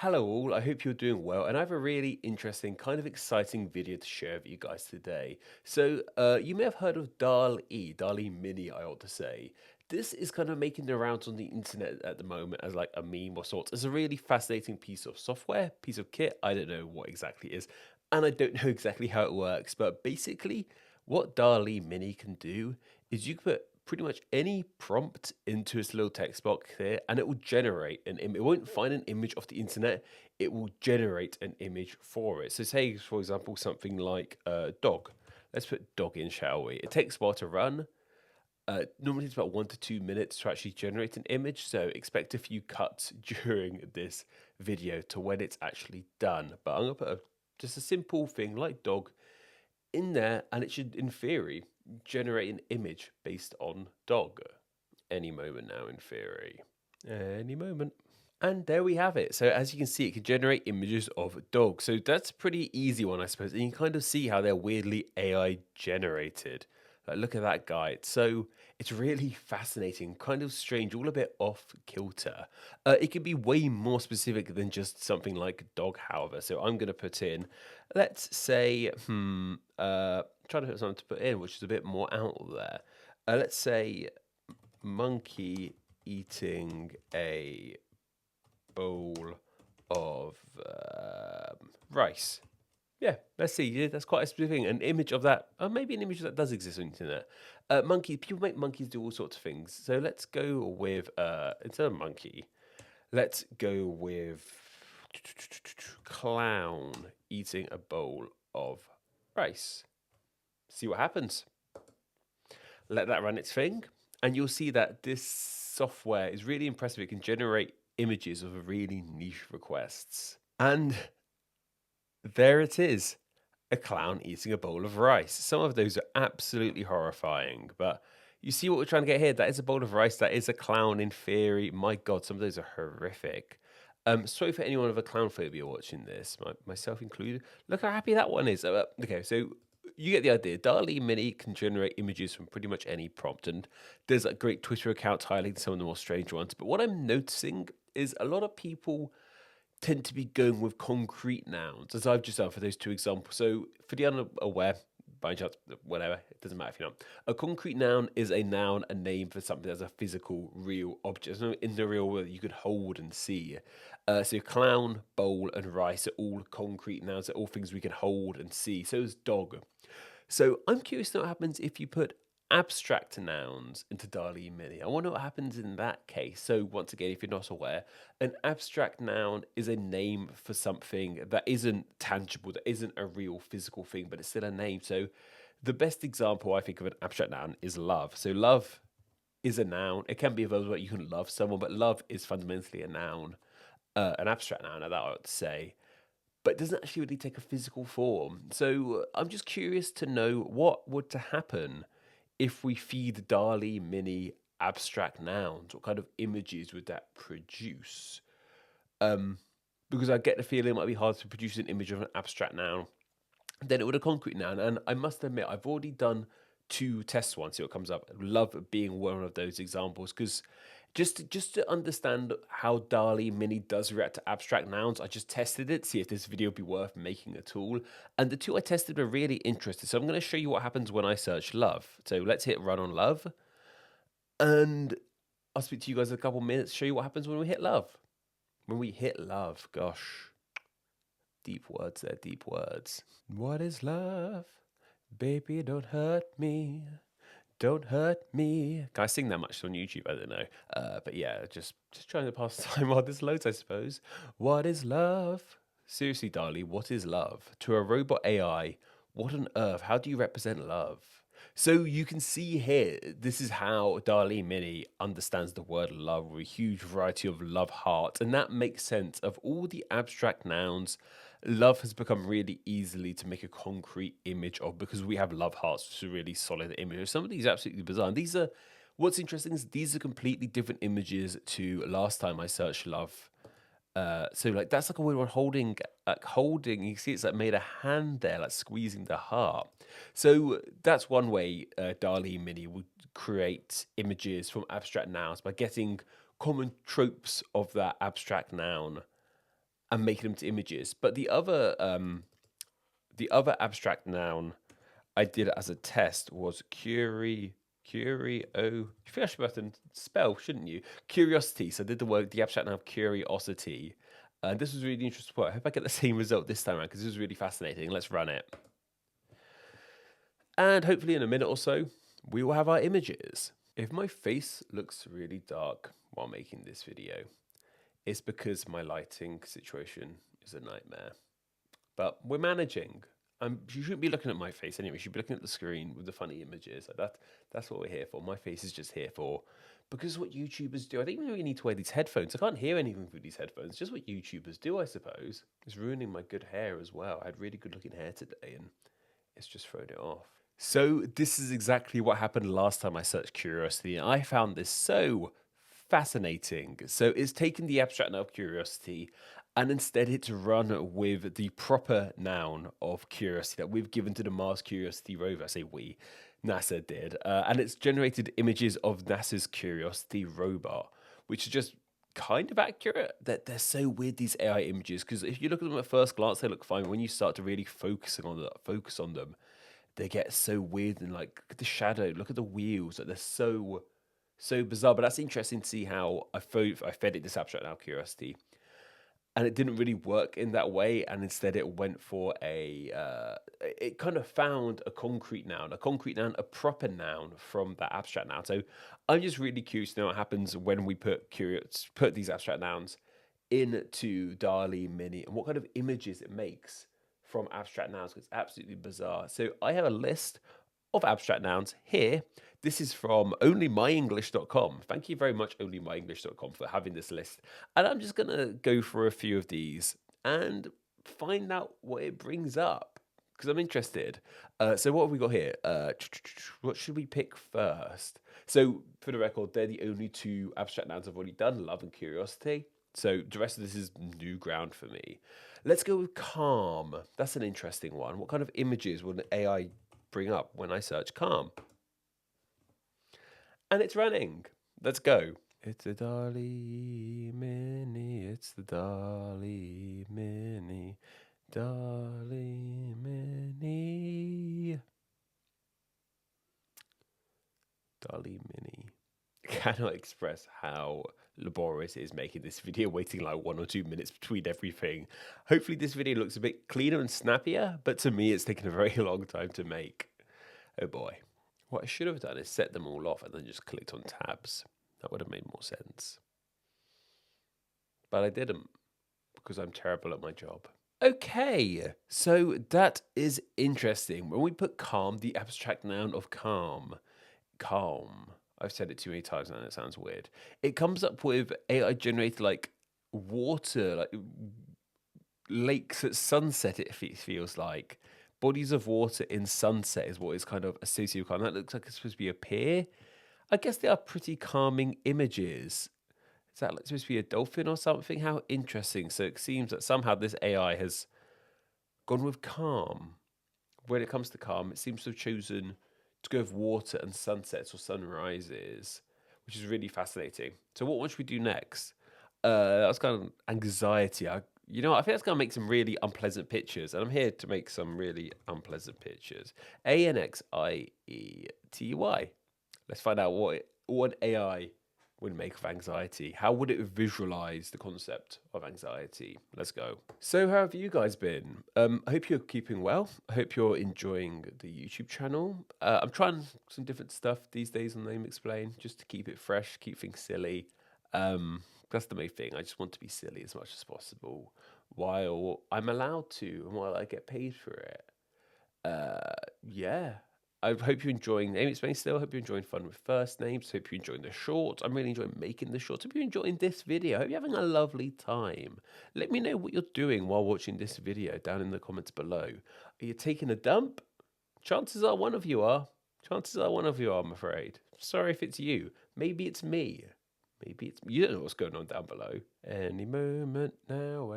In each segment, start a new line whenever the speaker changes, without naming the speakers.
Hello all, I hope you're doing well, and I have a really interesting, kind of exciting video to share with you guys today. You may have heard of DALL-E, DALL-E Mini, I ought to say. This is kind of making the rounds on the internet at the moment as like a meme or sorts. It's a really fascinating piece of software, piece of kit. I don't know what exactly it is, and I don't know exactly how it works, but basically, what DALL-E Mini can do is you can put pretty much any prompt into its little text box here and it will generate an image. It won't find an image off the internet, it will generate an image for it. So say, for example, something like dog. Let's put dog in, shall we? It takes a while to run. Normally it's about 1 to 2 minutes to actually generate an image, so expect a few cuts during this video to when it's actually done. But I'm going to put just a simple thing like dog in there, and it should, in theory, generate an image based on dog. Any moment now, in theory. Any moment. And there we have it. So as you can see, it can generate images of dogs. So that's a pretty easy one, I suppose. And you can kind of see how they're weirdly AI generated. Like, look at that guy. So it's really fascinating, kind of strange, all a bit off kilter. It can be way more specific than just something like dog, however. So I'm going to put in, let's say, trying to put something to put in, which is a bit more out there. Let's say monkey eating a bowl of rice. Yeah, let's see. Yeah, that's quite a specific thing. An image of that, or maybe an image that does exist on the internet. Monkey. People make monkeys do all sorts of things. So let's go with instead of monkey, let's go with clown eating a bowl of rice. See what happens. Let that run its thing, and you'll see that this software is really impressive. It can generate images of really niche requests. And there it is, a clown eating a bowl of rice. Some of those are absolutely horrifying, but you see what we're trying to get here? That is a bowl of rice. That is a clown in theory. My God, some of those are horrific. Sorry for anyone with a clown phobia watching this, myself included. Look how happy that one is. Okay, so you get the idea. DALL-E Mini can generate images from pretty much any prompt, and there's like great Twitter accounts highlighting some of the more strange ones. But what I'm noticing is a lot of people tend to be going with concrete nouns, as I've just done for those two examples. So, for the unaware, by chance, whatever, it doesn't matter if you're not. A concrete noun is a noun, a name for something that's a physical, real object, something in the real world that you could hold and see. So, clown, bowl, and rice are all concrete nouns, they're all things we can hold and see. So is dog. So, I'm curious to know what happens if you put abstract nouns into DALL-E Mini. I wonder what happens in that case. So once again, if you're not aware, an abstract noun is a name for something that isn't tangible, that isn't a real physical thing, but it's still a name. So the best example I think of an abstract noun is love. So love is a noun. It can be a verb where you can love someone, but love is fundamentally a noun, an abstract noun, that I would say, but it doesn't actually really take a physical form. So I'm just curious to know what would to happen if we feed DALL-E Mini abstract nouns. What kind of images would that produce? Because I get the feeling it might be hard to produce an image of an abstract noun than it would a concrete noun. And I must admit, I've already done two test ones, see what comes up. I love being one of those examples because just to understand how DALL-E Mini does react to abstract nouns, I just tested it, see if this video would be worth making at all. And the two I tested were really interesting. So I'm going to show you what happens when I search love. So let's hit run on love. And I'll speak to you guys in a couple minutes, show you what happens when we hit love. When we hit love, gosh. Deep words there, deep words. What is love? Baby, don't hurt me. Don't hurt me. Can I sing that much on YouTube? I don't know. But yeah, just trying to pass time while this loads, I suppose. What is love? Seriously, DALL-E, what is love? To a robot AI, what on earth? How do you represent love? So you can see here, this is how DALL-E Mini understands the word love with a huge variety of love hearts. And that makes sense. Of all the abstract nouns, love has become really easily to make a concrete image of because we have love hearts, which is a really solid image. Some of these are absolutely bizarre. And these are, what's interesting is these are completely different images to last time I searched love. So like that's like a weird one holding, you see it's like made a hand there, like squeezing the heart. So that's one way DALL-E Mini would create images from abstract nouns by getting common tropes of that abstract noun and making them to images. But the other abstract noun I did as a test was curio. You feel I should be able to spell, shouldn't you? Curiosity. So I did the abstract noun curiosity. And this was really interesting. I hope I get the same result this time around because this was really fascinating. Let's run it. And hopefully in a minute or so, we will have our images. If my face looks really dark while making this video, it's because my lighting situation is a nightmare. But we're managing. You shouldn't be looking at my face anyway. You should be looking at the screen with the funny images. That's what we're here for. My face is just here for, because what YouTubers do. I think we need to wear these headphones. I can't hear anything through these headphones. Just what YouTubers do, I suppose. It's ruining my good hair as well. I had really good looking hair today and it's just thrown it off. So this is exactly what happened last time I searched curiosity. And I found this so fascinating. So it's taken the abstract noun of curiosity and instead it's run with the proper noun of curiosity that we've given to the Mars Curiosity rover. I say we, NASA did. And it's generated images of NASA's Curiosity rover, which is just kind of accurate. That they're so weird, these AI images, because if you look at them at first glance, they look fine. When you start to really focus on them, they get so weird. And like, look at the shadow, look at the wheels. Like, they're so bizarre. But that's interesting to see how I fed it this abstract noun curiosity, and it didn't really work in that way. And instead, it went for it kind of found a concrete noun, a proper noun from that abstract noun. So I'm just really curious to know what happens when we put these abstract nouns into DALL-E Mini and what kind of images it makes from abstract nouns. It's absolutely bizarre. So I have a list of abstract nouns here. This is from onlymyenglish.com. Thank you very much, onlymyenglish.com, for having this list. And I'm just going to go for a few of these and find out what it brings up because I'm interested. So what have we got here? What should we pick first? So for the record, they're the only two abstract nouns I've already done, love and curiosity. So the rest of this is new ground for me. Let's go with calm. That's an interesting one. What kind of images will an AI bring up when I search calm? And it's running. Let's go. It's the DALL-E Mini. It's the DALL-E Mini. DALL-E Mini. DALL-E Mini. Cannot express how laborious it is making this video, waiting like 1 or 2 minutes between everything. Hopefully this video looks a bit cleaner and snappier, but to me it's taken a very long time to make. Oh boy. What I should have done is set them all off and then just clicked on tabs. That would have made more sense. But I didn't, because I'm terrible at my job. Okay, so that is interesting. When we put calm, the abstract noun of calm, I've said it too many times now and it sounds weird. It comes up with AI generated like water, like lakes at sunset, it feels like. Bodies of water in sunset is what is kind of associated with calm. That looks like it's supposed to be a pier. I guess they are pretty calming images. Is that like supposed to be a dolphin or something? How interesting. So it seems that somehow this AI has gone with calm. When it comes to calm, it seems to have chosen to go with water and sunsets or sunrises, which is really fascinating. So what should we do next? That was kind of anxiety. I think that's going to make some really unpleasant pictures, and I'm here to make some really unpleasant pictures. ANXIETY. Let's find out what AI would make of anxiety. How would it visualize the concept of anxiety? Let's go. So how have you guys been? I hope you're keeping well. I hope you're enjoying the YouTube channel. I'm trying some different stuff these days on Name Explain, just to keep it fresh, keep things silly. That's the main thing. I just want to be silly as much as possible while I'm allowed to and while I get paid for it. Yeah. I hope you're enjoying Name Explain still. I hope you're enjoying fun with first names. Hope you're enjoying the shorts. I'm really enjoying making the shorts. Hope you're enjoying this video. Hope you're having a lovely time. Let me know what you're doing while watching this video down in the comments below. Are you taking a dump? Chances are one of you are. I'm afraid. Sorry if it's you. Maybe it's me. You don't know what's going on down below. Any moment now.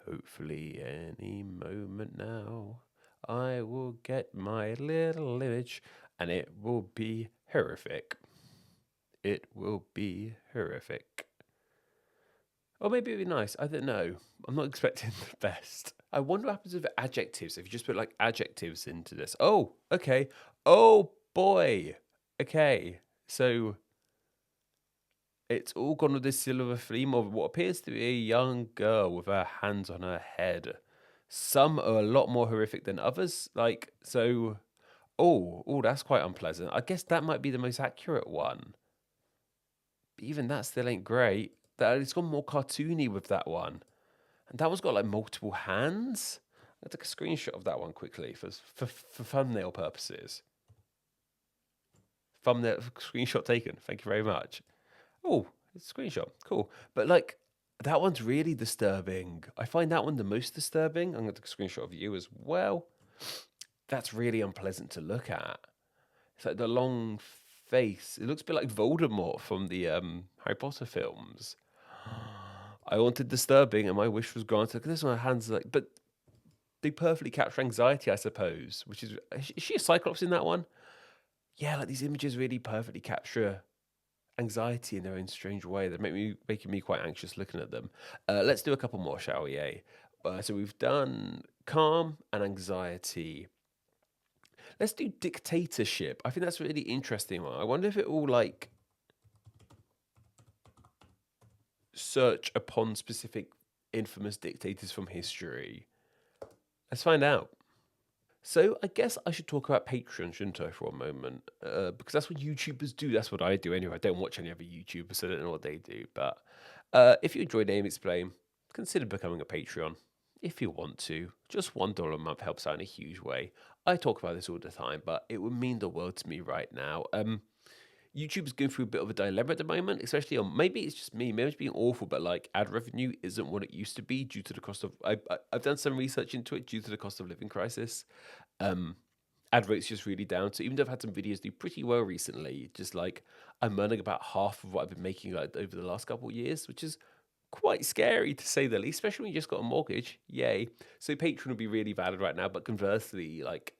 Hopefully any moment now. I will get my little image and it will be horrific. It will be horrific. Or maybe it'd be nice. I don't know. I'm not expecting the best. I wonder what happens with adjectives if you just put like adjectives into this. Oh, okay. Oh boy. Okay. So it's all gone with this silver theme of what appears to be a young girl with her hands on her head. Some are a lot more horrific than others. Like, so, that's quite unpleasant. I guess that might be the most accurate one. But even that still ain't great. That it's gone more cartoony with that one. And that one's got like multiple hands. I took a screenshot of that one quickly for thumbnail purposes. Thumbnail screenshot taken. Thank you very much. Oh, it's a screenshot. Cool. But like that one's really disturbing. I find that one the most disturbing. I'm going to take a screenshot of you as well. That's really unpleasant to look at. It's like the long face. It looks a bit like Voldemort from the Harry Potter films. I wanted disturbing, and my wish was granted. Look at this one, her hands like, but they perfectly capture anxiety, I suppose. Which is she a Cyclops in that one? Yeah, like these images really perfectly capture anxiety in their own strange way. They're making me quite anxious looking at them. Let's do a couple more, shall we? So we've done calm and anxiety. Let's do dictatorship. I think that's a really interesting one. I wonder if it will like search upon specific infamous dictators from history. Let's find out. So I guess I should talk about Patreon, shouldn't I, for a moment? Because that's what YouTubers do. That's what I do anyway. I don't watch any other YouTubers, so I don't know what they do. But if you enjoy Name Explain, consider becoming a Patreon if you want to. Just $1 a month helps out in a huge way. I talk about this all the time, but it would mean the world to me right now. YouTube's going through a bit of a dilemma at the moment, especially on, maybe it's just me, maybe it's being awful, but like ad revenue isn't what it used to be due to the cost of. I've done some research into it due to the cost of living crisis. Ad rates just really down. So even though I've had some videos do pretty well recently, just like I'm earning about half of what I've been making like over the last couple of years, which is quite scary to say the least, especially when you just got a mortgage. Yay! So Patreon would be really valid right now, but conversely, like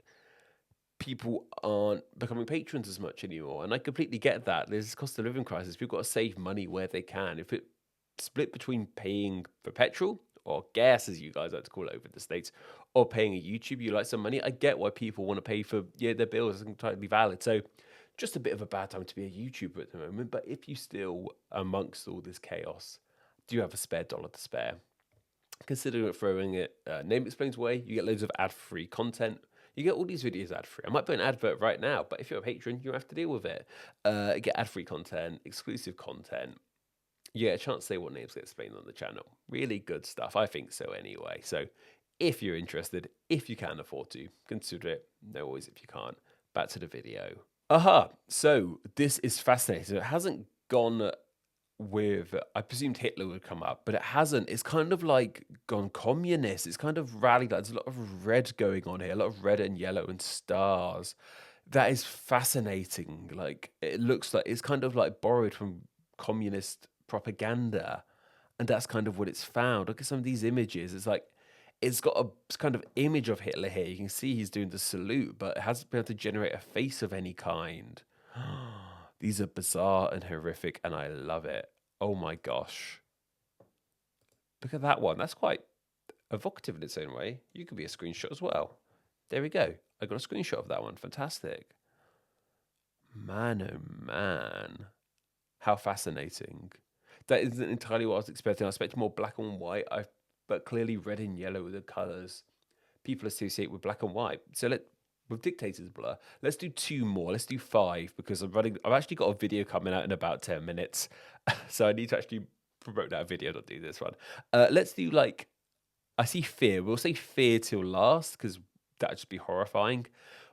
people aren't becoming patrons as much anymore. And I completely get that. There's this cost of living crisis. People got to save money where they can. If it split between paying for petrol or gas, as you guys like to call it over the States, or paying a YouTube, you like some money. I get why people want to pay for their bills. It's entirely valid. So just a bit of a bad time to be a YouTuber at the moment. But if you still, amongst all this chaos, do have a spare dollar to spare, consider throwing it Name Explains way. You get loads of ad-free content. You get all these videos ad-free. I might put an advert right now, but if you're a patron, you have to deal with it. Get ad-free content, exclusive content. You get a chance to say what names get explained on the channel. Really good stuff. I think so anyway. So if you're interested, if you can afford to, consider it. No worries if you can't. Back to the video. Aha. So this is fascinating. So it hasn't gone with, I presumed Hitler would come up, but it hasn't. It's kind of like gone communist. It's kind of rallied. Like, there's a lot of red going on here, a lot of red and yellow and stars. That is fascinating. Like, it looks like it's kind of like borrowed from communist propaganda, and that's kind of what it's found. Look at some of these images. It's like it's got a kind of image of Hitler here. You can see he's doing the salute, but it hasn't been able to generate a face of any kind. These are bizarre and horrific, and I love it. Oh my gosh. Look at that one. That's quite evocative in its own way. You could be a screenshot as well. There we go. I got a screenshot of that one. Fantastic. Man, oh man. How fascinating. That isn't entirely what I was expecting. I was expecting more black and white, but clearly red and yellow are the colours people associate with black and white. So with dictators blur, let's do two more. Let's do five because I've actually got a video coming out in about 10 minutes. So I need to actually promote that video, not do this one. Let's do like, I see fear. We'll say fear till last because that'd just be horrifying.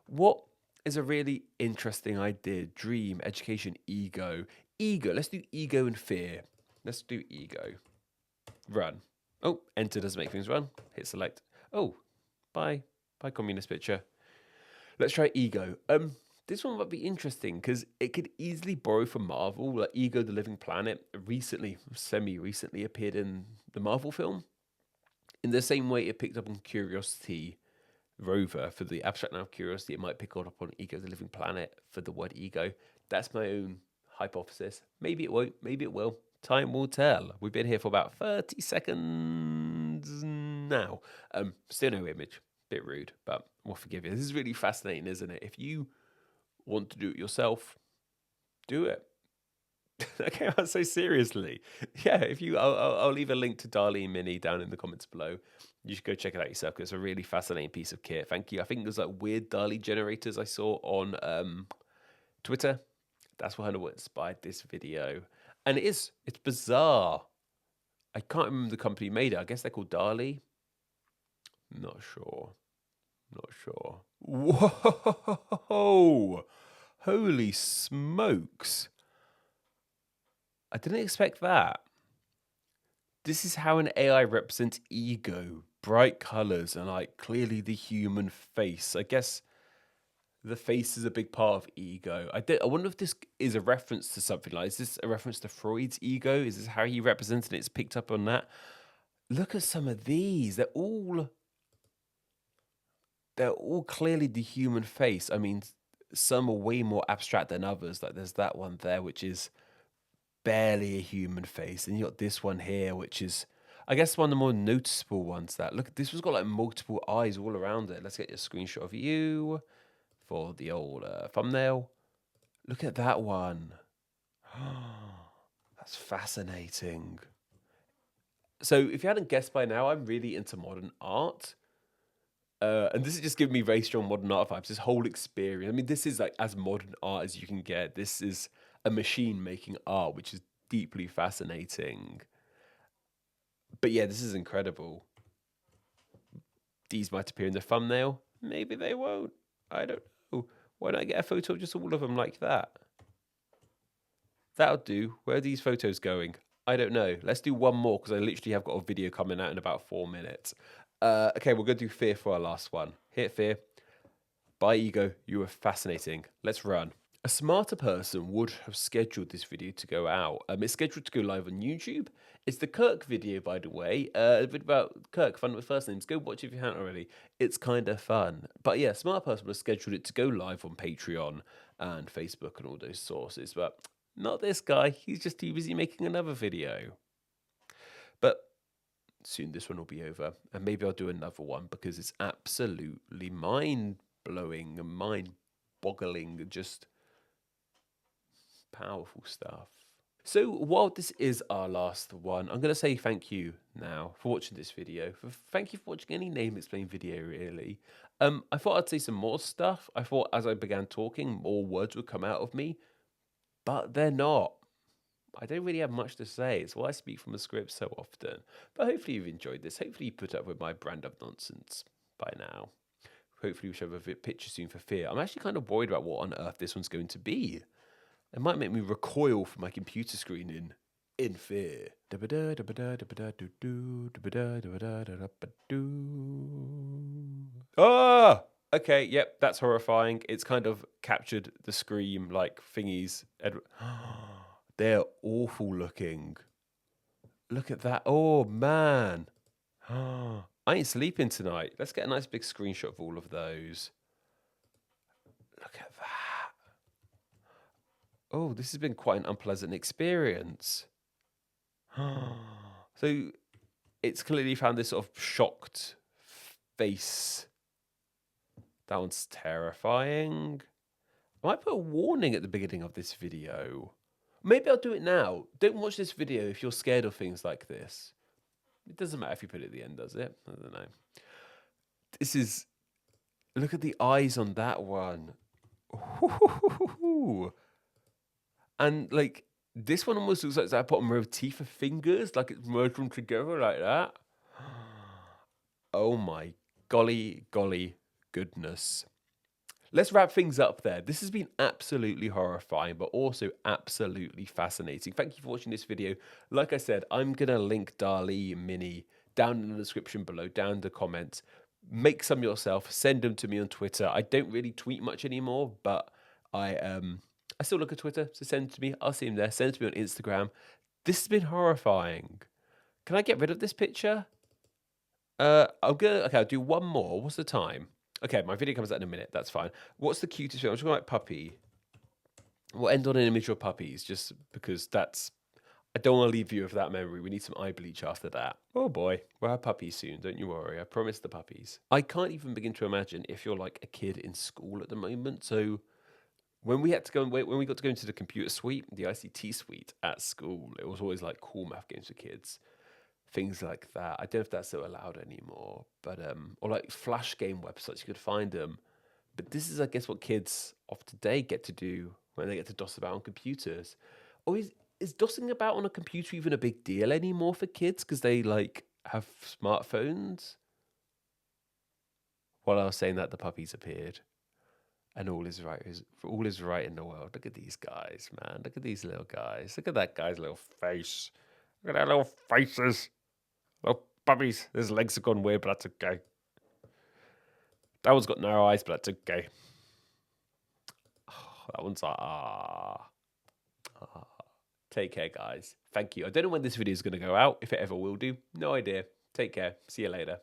What is a really interesting idea? Dream, education, ego. Ego. Let's do ego and fear. Let's do ego. Run. Oh, enter doesn't make things run. Hit select. Oh, bye. Bye, communist picture. Let's try ego. This one might be interesting because it could easily borrow from Marvel. Like Ego, the Living Planet, semi-recently appeared in the Marvel film. In the same way it picked up on Curiosity rover for the abstract noun curiosity, it might pick up on Ego, the Living Planet for the word ego. That's my own hypothesis. Maybe it won't, maybe it will. Time will tell. We've been here for about 30 seconds now. Still no image. Bit rude, but we'll forgive you. This is really fascinating, isn't it? If you want to do it yourself, do it. Okay, so seriously, yeah. If you, I'll leave a link to DALL-E Mini down in the comments below. You should go check it out yourself because it's a really fascinating piece of kit. Thank you. I think there's like weird DALL-E generators I saw on Twitter. That's what inspired this video, and it's bizarre. I can't remember the company who made it. I guess they're called DALL-E. Not sure. Not sure. Whoa! Holy smokes! I didn't expect that. This is how an AI represents ego, bright colors, and like clearly the human face. I guess the face is a big part of ego. I wonder if this is a reference to something like. Is this a reference to Freud's ego? Is this how he represented it? It's picked up on that. Look at some of these. They're all clearly the human face. I mean, some are way more abstract than others. Like there's that one there, which is barely a human face, and you got this one here, which is, I guess, one of the more noticeable ones. That look, this one's got like multiple eyes all around it. Let's get a screenshot of you for the old thumbnail. Look at that one. That's fascinating. So if you hadn't guessed by now, I'm really into modern art. And this is just giving me very strong modern art vibes. This whole experience. I mean, this is like as modern art as you can get. This is a machine making art, which is deeply fascinating. But yeah, this is incredible. These might appear in the thumbnail. Maybe they won't. I don't know. Why don't I get a photo of just all of them like that? That'll do. Where are these photos going? I don't know. Let's do one more because I literally have got a video coming out in about 4 minutes. Okay, we're going to do fear for our last one. Hit fear. Bye, ego. You were fascinating. Let's run. A smarter person would have scheduled this video to go out. It's scheduled to go live on YouTube. It's the Kirk video, by the way. A bit about Kirk, fun with first names. Go watch it if you haven't already. It's kind of fun. But yeah, a smart person would have scheduled it to go live on Patreon and Facebook and all those sources. But not this guy. He's just too busy making another video. But soon this one will be over. And maybe I'll do another one because it's absolutely mind-blowing and mind-boggling. Just powerful stuff. So while this is our last one, I'm going to say thank you now for watching this video. Thank you for watching any name explain video, really. I thought I'd say some more stuff. I thought as I began talking, more words would come out of me, but they're not. I don't really have much to say. It's why I speak from a script so often. But hopefully you've enjoyed this. Hopefully you put up with my brand of nonsense by now. Hopefully we should have a picture soon for fear. I'm actually kind of worried about what on earth this one's going to be. It might make me recoil from my computer screen in fear. Ah! Okay, yep, that's horrifying. It's kind of captured the scream like thingies. They're awful looking. Look at that. Oh, man. I ain't sleeping tonight. Let's get a nice big screenshot of all of those. Look at that. Oh, this has been quite an unpleasant experience. So it's clearly found this sort of shocked face. That one's terrifying. I might put a warning at the beginning of this video. Maybe I'll do it now. Don't watch this video if you're scared of things like this. It doesn't matter if you put it at the end, does it? I don't know. This is... Look at the eyes on that one. Ooh. And, like, this one almost looks like that bottom row of teeth of fingers. Like, it's merged them together like that. Oh, my golly goodness. Let's wrap things up there. This has been absolutely horrifying, but also absolutely fascinating. Thank you for watching this video. Like I said, I'm going to link DALL-E Mini down in the description below, down in the comments. Make some yourself. Send them to me on Twitter. I don't really tweet much anymore, but I still look at Twitter, so send it to me. I'll see them there. Send it to me on Instagram. This has been horrifying. Can I get rid of this picture? I'll do one more. What's the time? Okay, my video comes out in a minute. That's fine. What's the cutest film? I'm talking about puppy. We'll end on an image of puppies, just because that's... I don't want to leave you with that memory. We need some eye bleach after that. Oh boy, we'll have puppies soon. Don't you worry. I promise the puppies. I can't even begin to imagine if you're like a kid in school at the moment. So when we had to go and when we got to go into the computer suite, the ICT suite at school, it was always like cool math games for kids, things like that. I don't know if that's still allowed anymore, but or like flash game websites, you could find them. But this is, I guess, what kids of today get to do when they get to doss about on computers. Or is dossing about on a computer even a big deal anymore for kids because they like have smartphones? While I was saying that, the puppies appeared, and all is right. All is right in the world. Look at these guys, man. Look at these little guys. Look at that guy's little face. Look at their little faces. Little puppies. His legs have gone weird, but that's okay. That one's got narrow eyes, but that's okay. Oh, that one's Take care, guys. Thank you. I don't know when this video is going to go out, if it ever will do. No idea. Take care. See you later.